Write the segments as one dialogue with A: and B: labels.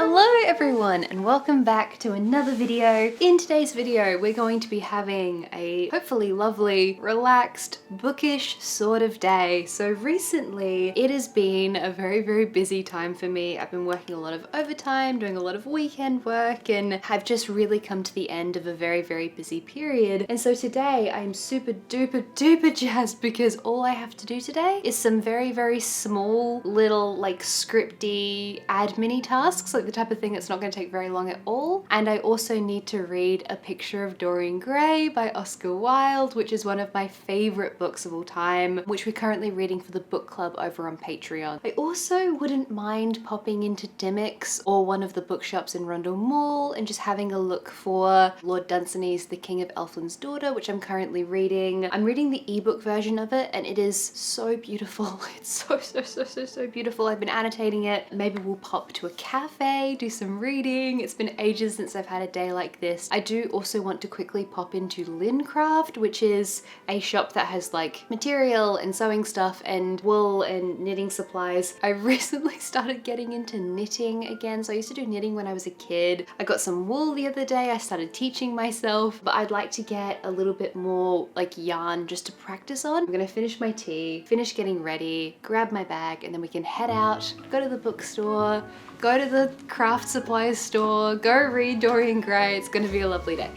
A: Hello everyone and welcome back to another video. In today's video we're going to be having a hopefully lovely, relaxed, bookish sort of day. So recently it has been a very busy time for me. I've been working a lot of overtime, doing a lot of weekend work, and I've just really come to the end of a very busy period. And so today I'm super duper jazzed because all I have to do today is some very small little like scripty admin tasks, like the type of thing that's not going to take very long at all. And I also need to read A Picture of Dorian Gray by Oscar Wilde, which is one of my favorite books of all time, which we're currently reading for the book club over on Patreon. I also wouldn't mind popping into Dimmicks or one of the bookshops in Rundle Mall and just having a look for Lord Dunsany's The King of Elfland's Daughter, which I'm currently reading. I'm reading the ebook version of it and it is so beautiful. It's so beautiful. I've been annotating it. Maybe we'll pop to a cafe, do some reading. It's been ages since I've had a day like this. I do also want to quickly pop into Lincraft, which is a shop that has like material and sewing stuff and wool and knitting supplies. I recently started getting into knitting again. So I used to do knitting when I was a kid. I got some wool the other day. I started teaching myself, but I'd like to get a little bit more like yarn just to practice on. I'm gonna finish my tea, finish getting ready, grab my bag, and then we can head out, go to the bookstore, go to the craft supplies store, go read Dorian Gray. It's gonna be a lovely day.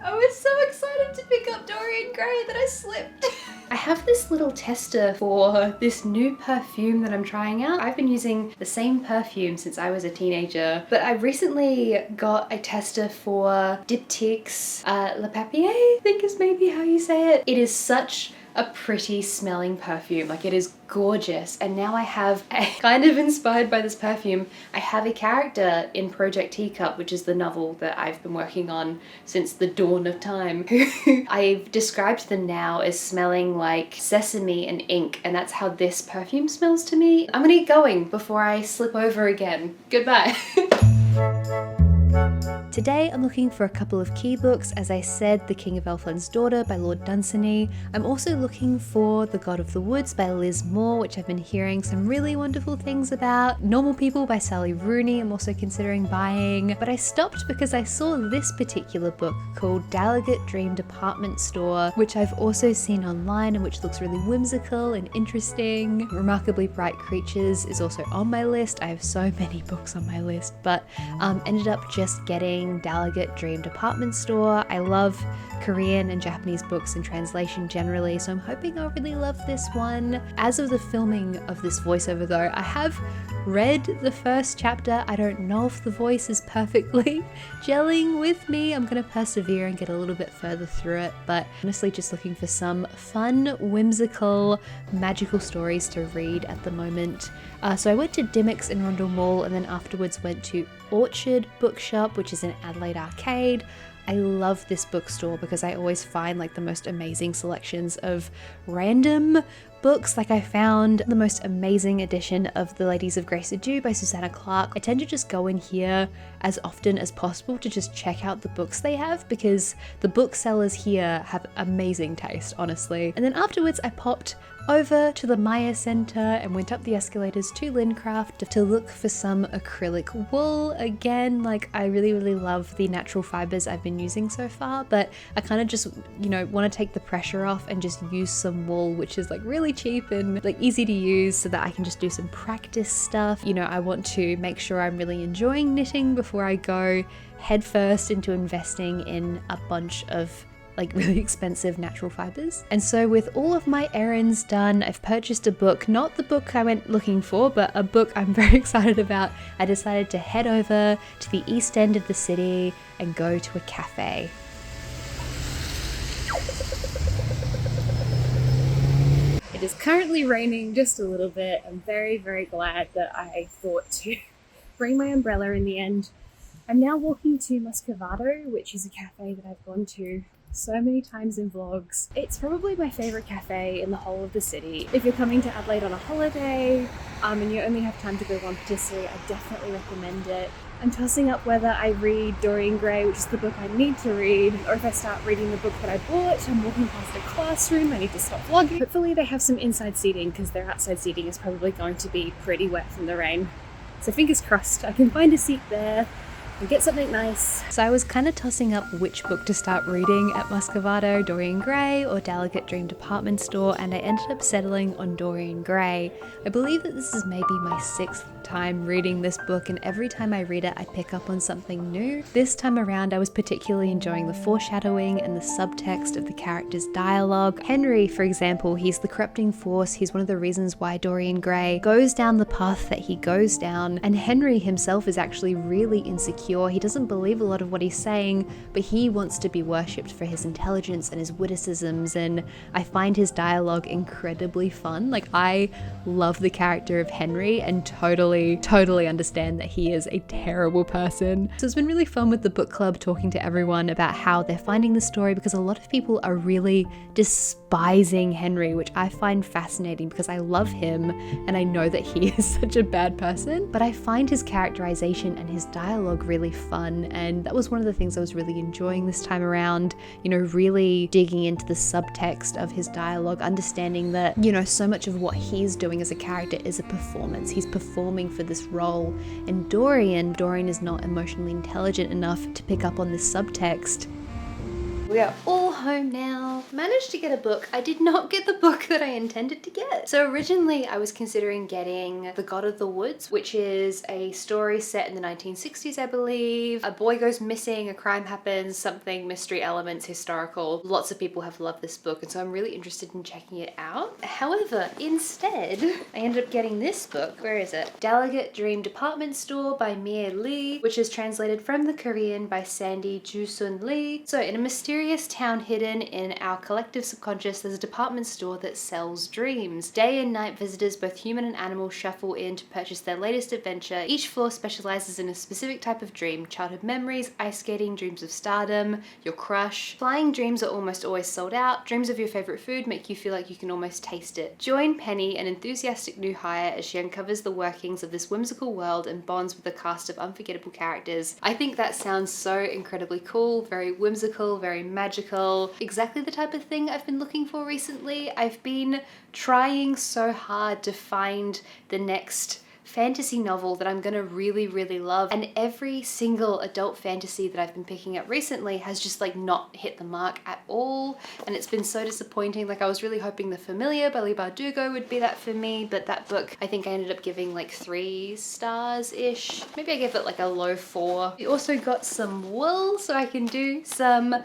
A: I was so excited to pick up Dorian Gray that I slipped. I have this little tester for this new perfume that I'm trying out. I've been using the same perfume since I was a teenager, but I recently got a tester for Diptyque's Le Papier, I think is maybe how you say it. It is such a pretty smelling perfume, like it is gorgeous. And now I have kind of inspired by this perfume, I have a character in Project Teacup, which is the novel that I've been working on since the dawn of time. I've described them now as smelling like sesame and ink, and that's how this perfume smells to me. I'm gonna get going before I slip over again. Goodbye. Today I'm looking for a couple of key books. As I said, The King of Elfland's Daughter by Lord Dunsany. I'm also looking for The God of the Woods by Liz Moore, which I've been hearing some really wonderful things about. Normal People by Sally Rooney I'm also considering buying, but I stopped because I saw this particular book called Delegate Dream Department Store, which I've also seen online and which looks really whimsical and interesting. Remarkably Bright Creatures is also on my list. I have so many books on my list, but ended up just getting Delegate Dream Department Store. I love Korean and Japanese books in translation generally, so I'm hoping I'll really love this one. As of the filming of this voiceover though, I have read the first chapter. I don't know if the voice is perfectly gelling with me. I'm gonna persevere and get a little bit further through it, but honestly just looking for some fun, whimsical, magical stories to read at the moment. So I went to Dimmicks in Rundle Mall and then afterwards went to Orchard Bookshop, which is in Adelaide Arcade. I love this bookstore because I always find like the most amazing selections of random books. Like I found the most amazing edition of The Ladies of Grace Adieu by Susanna Clarke. I tend to just go in here as often as possible to just check out the books they have because the booksellers here have amazing taste, honestly. And then afterwards I popped over to the Maya Centre and went up the escalators to Lincraft to look for some acrylic wool. Again, like I really love the natural fibres I've been using so far, but I kind of just, you know, want to take the pressure off and just use some wool which is like really cheap and like easy to use so that I can just do some practice stuff. You know, I want to make sure I'm really enjoying knitting before I go headfirst into investing in a bunch of like really expensive natural fibers. And so with all of my errands done, I've purchased a book, not the book I went looking for, but a book I'm very excited about. I decided to head over to the east end of the city and go to a cafe. It is currently raining just a little bit. I'm very glad that I thought to bring my umbrella in the end. I'm now walking to Muscovado, which is a cafe that I've gone to
B: so many times in vlogs. It's probably my favourite cafe in the whole of the city. If you're coming to Adelaide on a holiday and you only have time to go one patisserie, I definitely recommend it. I'm tossing up whether I read Dorian Gray, which is the book I need to read, or if I start reading the book that I bought. I'm walking past a classroom, I need to stop vlogging. Hopefully they have some inside seating, because their outside seating is probably going to be pretty wet from the rain. So fingers crossed I can find a seat there and get something nice.
A: So I was kind of tossing up which book to start reading at Muscovado, Dorian Gray or Delicate Dream Department Store, and I ended up settling on Dorian Gray. I believe that this is maybe my 6th time reading this book, and every time I read it I pick up on something new. This time around I was particularly enjoying the foreshadowing and the subtext of the characters' dialogue. Henry, for example, he's the corrupting force. He's one of the reasons why Dorian Gray goes down the path that he goes down, and Henry himself is actually really insecure. He doesn't believe a lot of what he's saying, but he wants to be worshipped for his intelligence and his witticisms, and I find his dialogue incredibly fun. Like, I love the character of Henry and totally understand that he is a terrible person. So it's been really fun with the book club talking to everyone about how they're finding the story, because a lot of people are really despising Henry, which I find fascinating because I love him and I know that he is such a bad person, but I find his characterization and his dialogue really fun, and that was one of the things I was really enjoying this time around, you know, really digging into the subtext of his dialogue, understanding that, you know, so much of what he's doing as a character is a performance. He's performing for this role, and Dorian is not emotionally intelligent enough to pick up on this subtext. We are all home now. Managed to get a book. I did not get the book that I intended to get. So originally I was considering getting The God of the Woods, which is a story set in the 1960s, I believe. A boy goes missing, a crime happens, something, mystery elements, historical. Lots of people have loved this book, and so I'm really interested in checking it out. However, instead, I ended up getting this book. Where is it? Delicate Dream Department Store by Mie Lee, which is translated from the Korean by Sandy Joo-sun Lee. So in a mysterious town hidden in our collective subconscious, there's a department store that sells dreams. Day and night visitors, both human and animal, shuffle in to purchase their latest adventure. Each floor specializes in a specific type of dream: childhood memories, ice skating, dreams of stardom, your crush. Flying dreams are almost always sold out. Dreams of your favorite food make you feel like you can almost taste it. Join Penny, an enthusiastic new hire, as she uncovers the workings of this whimsical world and bonds with a cast of unforgettable characters. I think that sounds so incredibly cool, very whimsical, very magical, exactly the type of thing I've been looking for recently. I've been trying so hard to find the next fantasy novel that I'm gonna really, really love, and every single adult fantasy that I've been picking up recently has just like not hit the mark at all, and it's been so disappointing. Like, I was really hoping The Familiar by Leigh Bardugo would be that for me, but that book I think I ended up giving like 3 stars-ish. Maybe I gave it like a low 4. We also got some wool so I can do some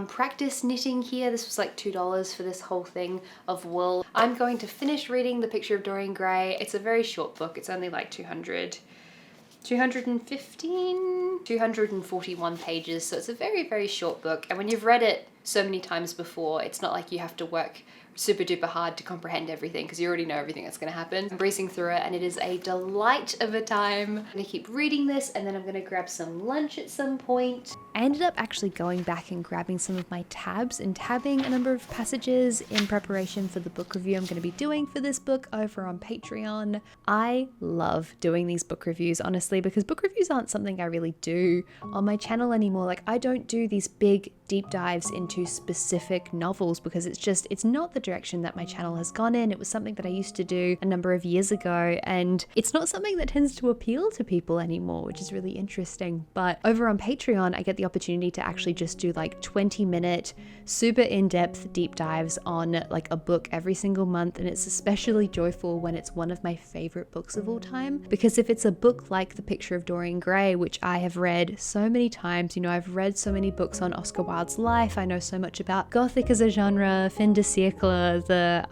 A: practice knitting here. This was like $2 for this whole thing of wool. I'm going to finish reading The Picture of Dorian Gray. It's a very short book. It's only like 241 pages, so it's a very, very short book, and when you've read it so many times before, it's not like you have to work super duper hard to comprehend everything, because you already know everything that's going to happen. I'm breezing through it and it is a delight of a time. I'm going to keep reading this and then I'm going to grab some lunch at some point. I ended up actually going back and grabbing some of my tabs and tabbing a number of passages in preparation for the book review I'm going to be doing for this book over on Patreon. I love doing these book reviews, honestly, because book reviews aren't something I really do on my channel anymore. Like, I don't do these big deep dives into specific novels because it's not the direction that my channel has gone in. It was something that I used to do a number of years ago, and it's not something that tends to appeal to people anymore, which is really interesting. But over on Patreon, I get the opportunity to actually just do like 20-minute super in-depth deep dives on like a book every single month, and it's especially joyful when it's one of my favorite books of all time, because if it's a book like The Picture of Dorian Gray, which I have read so many times, you know, I've read so many books on Oscar Wilde's life, I know so much about Gothic as a genre, fin de siècle, for the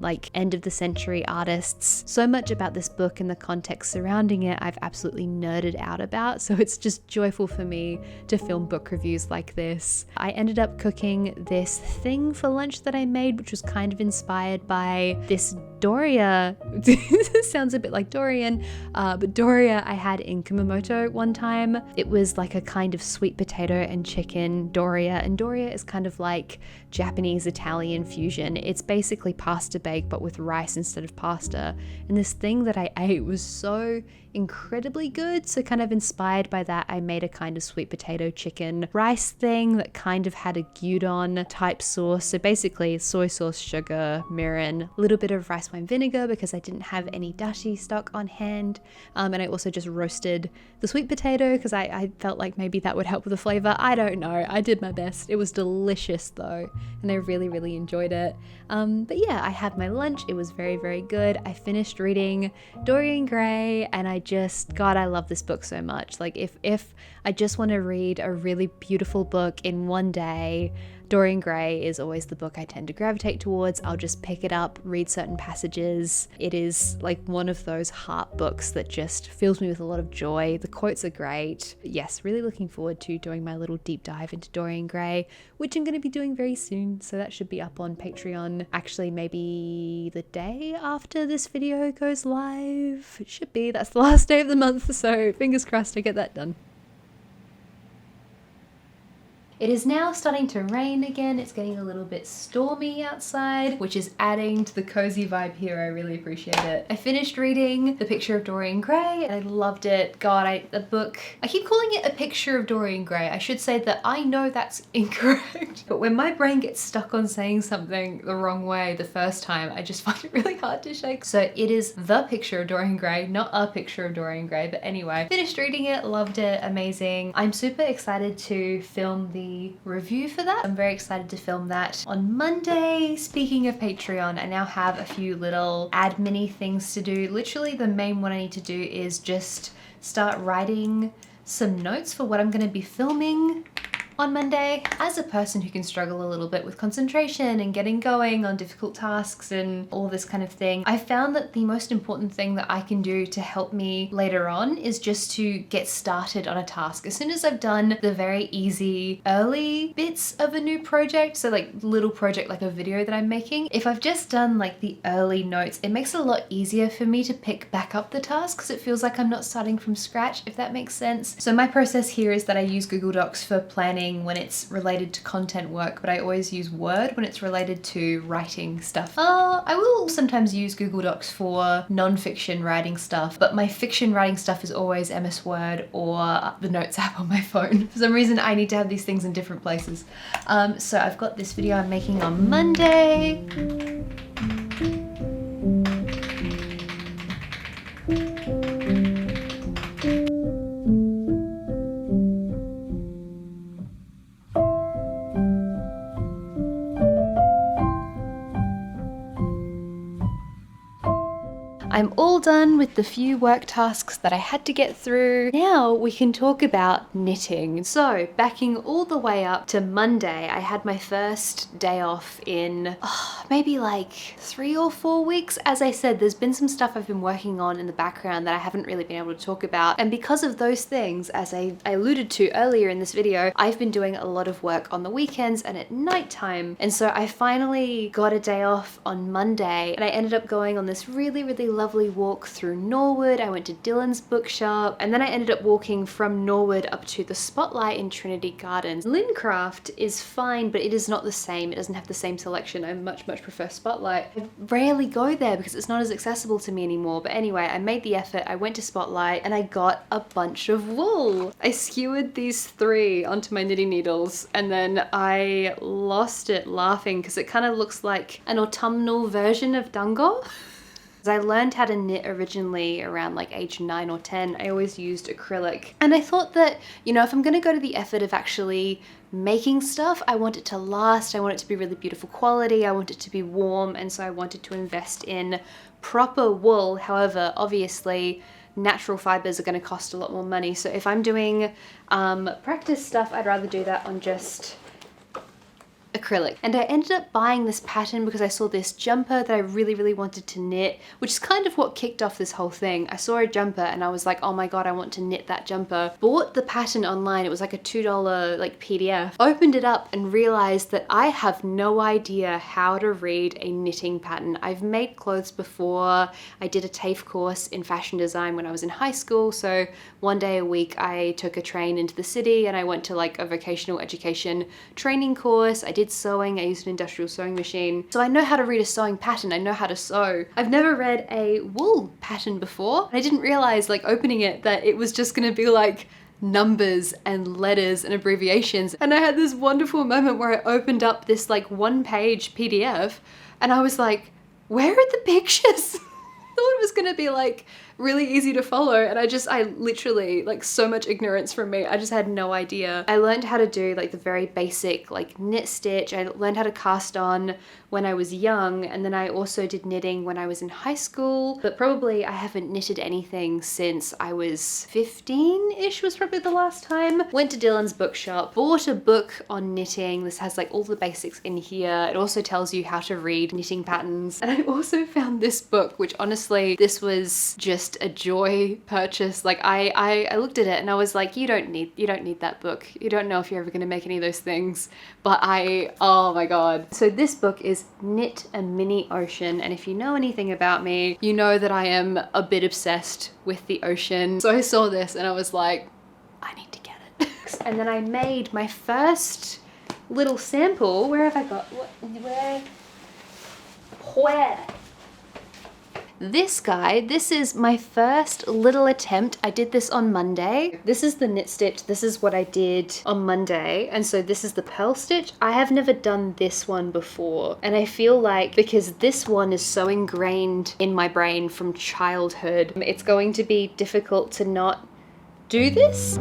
A: like end of the century artists. So much about this book and the context surrounding it I've absolutely nerded out about, so it's just joyful for me to film book reviews like this. I ended up cooking this thing for lunch that I made, which was kind of inspired by this Doria. This sounds a bit like Dorian, but Doria I had in Kumamoto one time. It was like a kind of sweet potato and chicken Doria, and Doria is kind of like Japanese Italian fusion. It's basically pasta bake but with rice instead of pasta, and this thing that I ate was so incredibly good, so kind of inspired by that I made a kind of sweet potato chicken rice thing that kind of had a gyudon type sauce. So basically soy sauce, sugar, mirin, a little bit of rice wine vinegar because I didn't have any dashi stock on hand, and I also just roasted the sweet potato because I felt like maybe that would help with the flavor. I don't know, I did my best. It was delicious though, and I really enjoyed it. But yeah, I had my lunch. It was very good. I finished reading Dorian Gray, and God, I love this book so much. Like if I just want to read a really beautiful book in one day, Dorian Gray is always the book I tend to gravitate towards. I'll just pick it up, read certain passages. It is like one of those heart books that just fills me with a lot of joy. The quotes are great. Yes, really looking forward to doing my little deep dive into Dorian Gray, which I'm going to be doing very soon. So that should be up on Patreon. Actually, maybe the day after this video goes live. It should be. That's the last day of the month. So fingers crossed I get that done. It is now starting to rain again. It's getting a little bit stormy outside, which is adding to the cozy vibe here. I really appreciate it. I finished reading The Picture of Dorian Gray and I loved it. God, the book, I keep calling it A Picture of Dorian Gray. I should say that I know that's incorrect, but when my brain gets stuck on saying something the wrong way the first time, I just find it really hard to shake. So it is The Picture of Dorian Gray, not A Picture of Dorian Gray. But anyway, finished reading it, loved it, amazing. I'm super excited to film the review for that. I'm very excited to film that on Monday. Speaking of Patreon, I now have a few little admin-y things to do. Literally the main one I need to do is just start writing some notes for what I'm going to be filming on Monday. As a person who can struggle a little bit with concentration and getting going on difficult tasks and all this kind of thing, I found that the most important thing that I can do to help me later on is just to get started on a task. As soon as I've done the very easy early bits of a new project, so like little project like a video that I'm making, if I've just done like the early notes, it makes it a lot easier for me to pick back up the task because it feels like I'm not starting from scratch, if that makes sense. So my process here is that I use Google Docs for planning when it's related to content work, but I always use Word when it's related to writing stuff. I will sometimes use Google Docs for non-fiction writing stuff, but my fiction writing stuff is always MS Word or the Notes app on my phone. For some reason, I need to have these things in different places. So I've got this video I'm making on Monday. I'm all done with the few work tasks that I had to get through. Now we can talk about knitting. So backing all the way up to Monday, I had my first day off in maybe like 3 or 4 weeks. As I said, there's been some stuff I've been working on in the background that I haven't really been able to talk about. And because of those things, as I alluded to earlier in this video, I've been doing a lot of work on the weekends and at nighttime. And so I finally got a day off on Monday and I ended up going on this really lovely walk through Norwood. I went to Dylan's bookshop and then I ended up walking from Norwood up to the Spotlight in Trinity Gardens. Lincraft is fine, but it is not the same. It doesn't have the same selection. I much prefer Spotlight. I rarely go there because it's not as accessible to me anymore. But anyway, I made the effort. I went to Spotlight and I got a bunch of wool. I skewered these 3 onto my knitting needles and then I lost it laughing because it kind of looks like an autumnal version of Dango. I learned how to knit originally around like age 9 or 10. I always used acrylic. And I thought that, you know, if I'm gonna go to the effort of actually making stuff, I want it to last, I want it to be really beautiful quality, I want it to be warm, and so I wanted to invest in proper wool. However, obviously, natural fibers are gonna cost a lot more money. So if I'm doing practice stuff, I'd rather do that on just acrylic. And I ended up buying this pattern because I saw this jumper that I really wanted to knit, which is kind of what kicked off this whole thing. I saw a jumper and I was like, oh my god, I want to knit that jumper. Bought the pattern online. It was like a $2 like PDF. Opened it up and realized that I have no idea how to read a knitting pattern. I've made clothes before. I did a TAFE course in fashion design when I was in high school. So one day a week I took a train into the city and I went to like a vocational education training course. I did sewing. I used an industrial sewing machine. So I know how to read a sewing pattern. I know how to sew. I've never read a wool pattern before. I didn't realize, like, opening it, that it was just gonna be like numbers and letters and abbreviations. And I had this wonderful moment where I opened up this like 1-page PDF and I was like, where are the pictures? I thought it was gonna be like really easy to follow, and I literally, like, so much ignorance from me, I just had no idea. I learned how to do like the very basic like knit stitch. I learned how to cast on when I was young, and then I also did knitting when I was in high school, but probably I haven't knitted anything since I was 15-ish was probably the last time. Went to Dylan's bookshop, bought a book on knitting. This has like all the basics in here. It also tells you how to read knitting patterns. And I also found this book, which honestly, this was just a joy purchase. Like I looked at it and I was like, you don't need that book. You don't know if you're ever gonna make any of those things. But oh my god. So this book is Knit a Mini Ocean, and if you know anything about me, you know that I am a bit obsessed with the ocean. So I saw this and I was like, I need to get it. And then I made my first little sample. Where have I got, where? This guy, this is my first little attempt. I did this on Monday. This is the knit stitch. This is what I did on Monday. And so this is the purl stitch. I have never done this one before. And I feel like because this one is so ingrained in my brain from childhood, it's going to be difficult to not do this.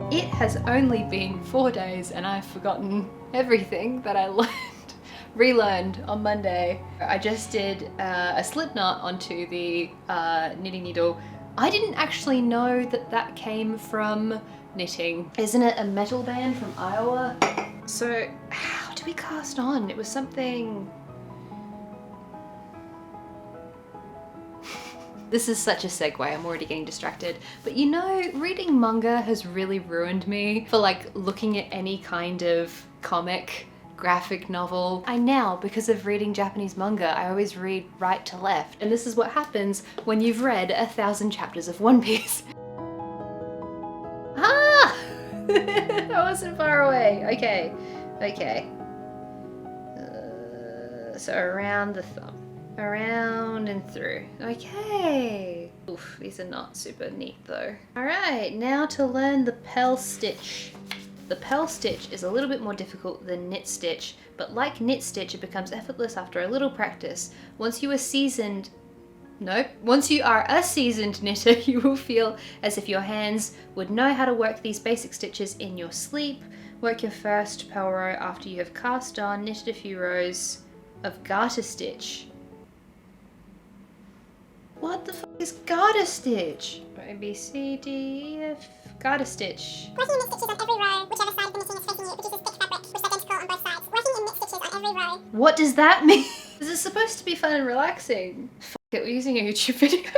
A: It has only been 4 days and I've forgotten everything that I relearned on Monday. I just did a slip knot onto the knitting needle. I didn't actually know that that came from knitting. Isn't it a metal band from Iowa? So how do we cast on? It was something... This is such a segue, I'm already getting distracted. But you know, reading manga has really ruined me for like looking at any kind of comic, graphic novel. I now, because of reading Japanese manga, I always read right to left. And this is what happens when you've read 1,000 chapters of One Piece. Ah! I wasn't far away. Okay, okay. So around the thumb. Around and through. Okay. Oof, these are not super neat though. Alright, now to learn the purl stitch. The purl stitch is a little bit more difficult than knit stitch, but like knit stitch, it becomes effortless after a little practice. Once you are a seasoned knitter, you will feel as if your hands would know how to work these basic stitches in your sleep. Work your first purl row after you have cast on, knitted a few rows of garter stitch. What the fuck is garter stitch? A, B, C, D, E, F, garter stitch.
C: Working in knit stitches on every row, whichever side of the knitting is facing you, produces thick fabric, which is identical on both sides. Working in knit stitches on every row.
A: What does that mean? This is supposed to be fun and relaxing. Fuck it, we're using a YouTube video.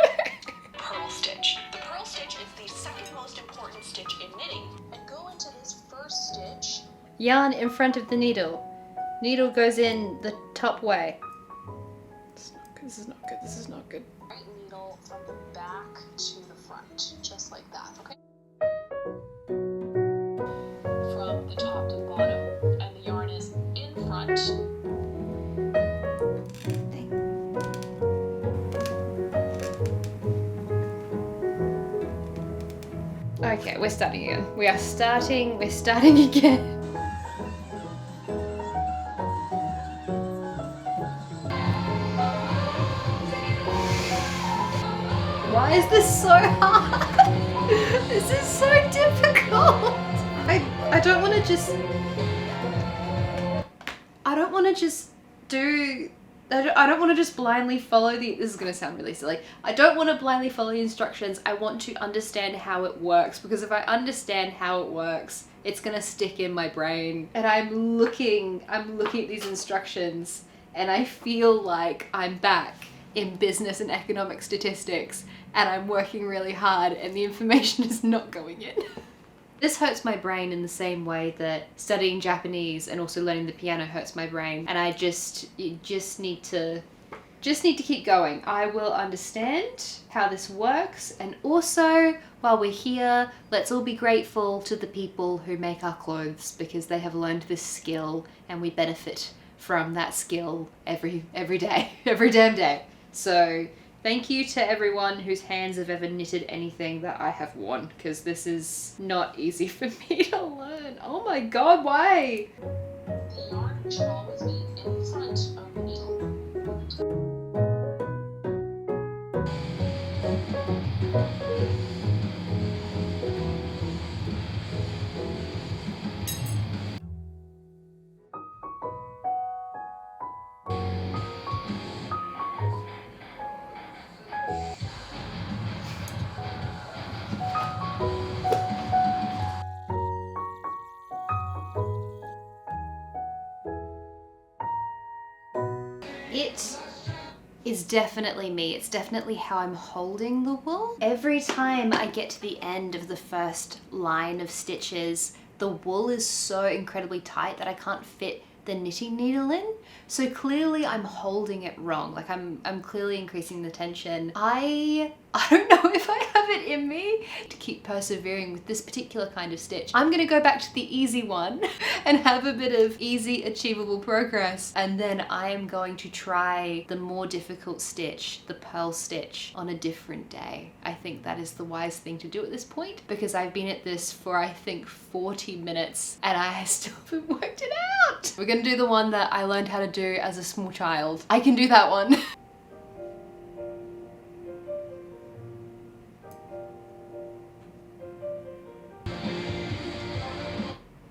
D: Purl stitch. The purl stitch is the second most important stitch in knitting. And go into this first stitch.
A: Yarn in front of the needle. Needle goes in the top way. This is not good, this is not good.
D: Right needle from the back to the front, just like that, okay? From the top to the bottom, and the yarn is in front.
A: Okay, we're starting again. We're starting again. Why is this so hard? This is so difficult. I don't want to just blindly follow this is going to sound really silly. I don't want to blindly follow the instructions. I want to understand how it works, because if I understand how it works, it's going to stick in my brain. And I'm looking at these instructions and I feel like I'm back in business and economic statistics and I'm working really hard and the information is not going in. This hurts my brain in the same way that studying Japanese and also learning the piano hurts my brain, and you just need to keep going. I will understand how this works, and also while we're here, let's all be grateful to the people who make our clothes, because they have learned this skill and we benefit from that skill every day, every damn day. So thank you to everyone whose hands have ever knitted anything that I have worn, because this is not easy for me to learn. Oh my god, why?
D: The yarn should always be in front of the needle.
A: It is definitely me. It's definitely how I'm holding the wool. Every time I get to the end of the first line of stitches, the wool is so incredibly tight that I can't fit the knitting needle in. So clearly I'm holding it wrong. Like I'm clearly increasing the tension. I don't know if I have it in me to keep persevering with this particular kind of stitch. I'm gonna go back to the easy one and have a bit of easy achievable progress, and then I am going to try the more difficult stitch, the purl stitch, on a different day. I think that is the wise thing to do at this point, because I've been at this for I think 40 minutes and I still haven't worked it out. We're gonna do the one that I learned how to do as a small child. I can do that one.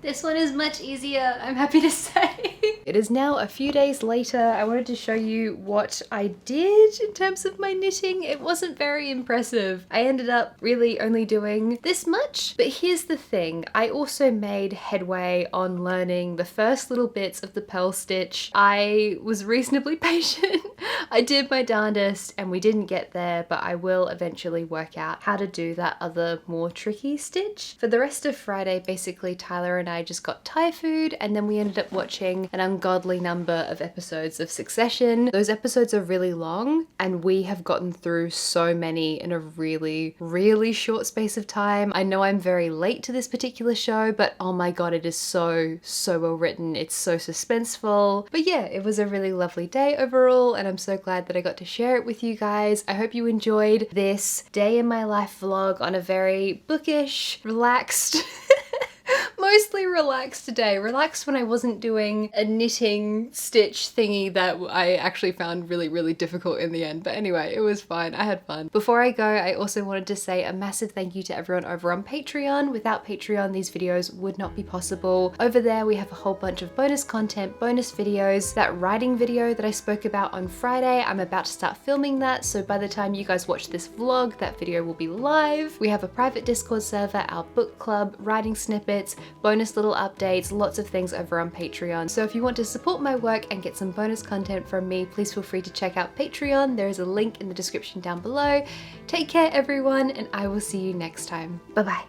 A: This one is much easier, I'm happy to say. It is now a few days later. I wanted to show you what I did in terms of my knitting. It wasn't very impressive. I ended up really only doing this much, but here's the thing. I also made headway on learning the first little bits of the purl stitch. I was reasonably patient. I did my darndest and we didn't get there, but I will eventually work out how to do that other more tricky stitch. For the rest of Friday, basically Tyler and I just got Thai food, and then we ended up watching an ungodly number of episodes of Succession. Those episodes are really long and we have gotten through so many in a really, really short space of time. I know I'm very late to this particular show, but oh my god, it is so well written. It's so suspenseful. But yeah, it was a really lovely day overall, and I'm so glad that I got to share it with you guys. I hope you enjoyed this day in my life vlog on a very bookish, relaxed mostly relaxed day. Relaxed when I wasn't doing a knitting stitch thingy that I actually found really, really difficult in the end. But anyway, it was fine. I had fun. Before I go, I also wanted to say a massive thank you to everyone over on Patreon. Without Patreon, these videos would not be possible. Over there, we have a whole bunch of bonus content, bonus videos. That writing video that I spoke about on Friday, I'm about to start filming that. So by the time you guys watch this vlog, that video will be live. We have a private Discord server, our book club, writing snippets, bonus little updates, lots of things over on Patreon. So if you want to support my work and get some bonus content from me, please feel free to check out Patreon. There is a link in the description down below. Take care everyone, and I will see you next time. Bye bye.